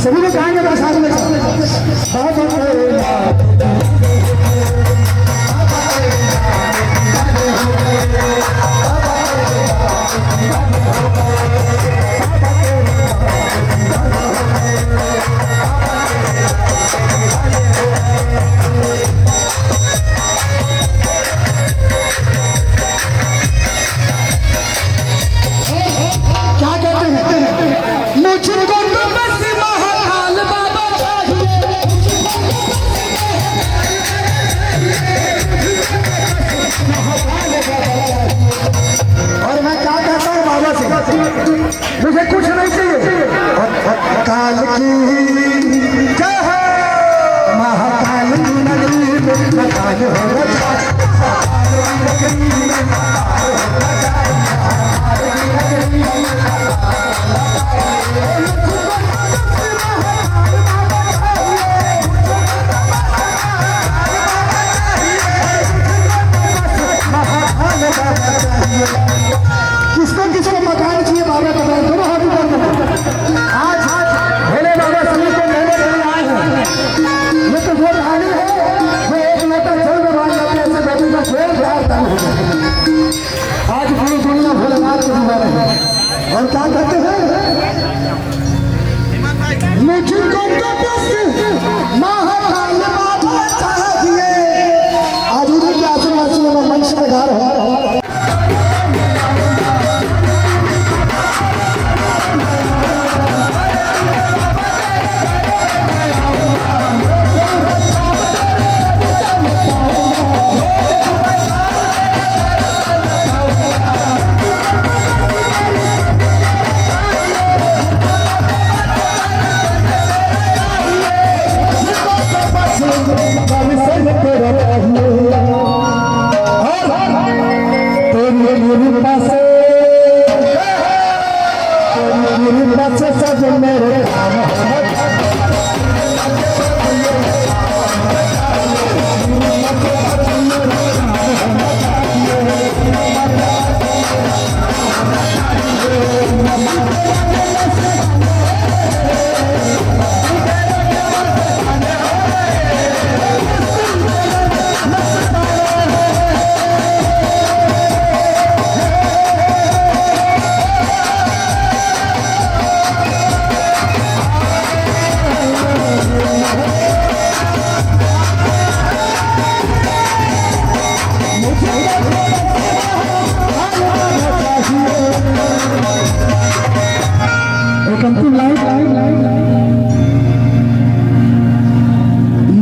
सभी लोग गाएंगे मेरे साथ में। क्या कहते हैं मुझको तो बस महाकाल बाबा और मैं क्या कहता हूँ बाबा से, मुझे कुछ नहीं चाहिए। काल की जय हो, महाकाल की नगरी में मकान हो किसको किसको मकान चाहिए बाबा बताओ, दोनों हाथ ऊपर करो। आज भोले बाबा सभी को लेने के लिए आए हैं। ये तो वो रानी है वो एक लोटा जल में बांध जाते हैं, ऐसे बैठे का शेर प्यार तंग हो जाए। आज पूरी दुनिया भोलेनाथ को बुला रहे हैं और क्या कहते हैं मुझको तो बस महाकाल बाबा चाहिए। आज उन्हीं के आशीर्वाद से मैं मंच में गा रहा हूँ।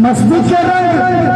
मस्ती के रंग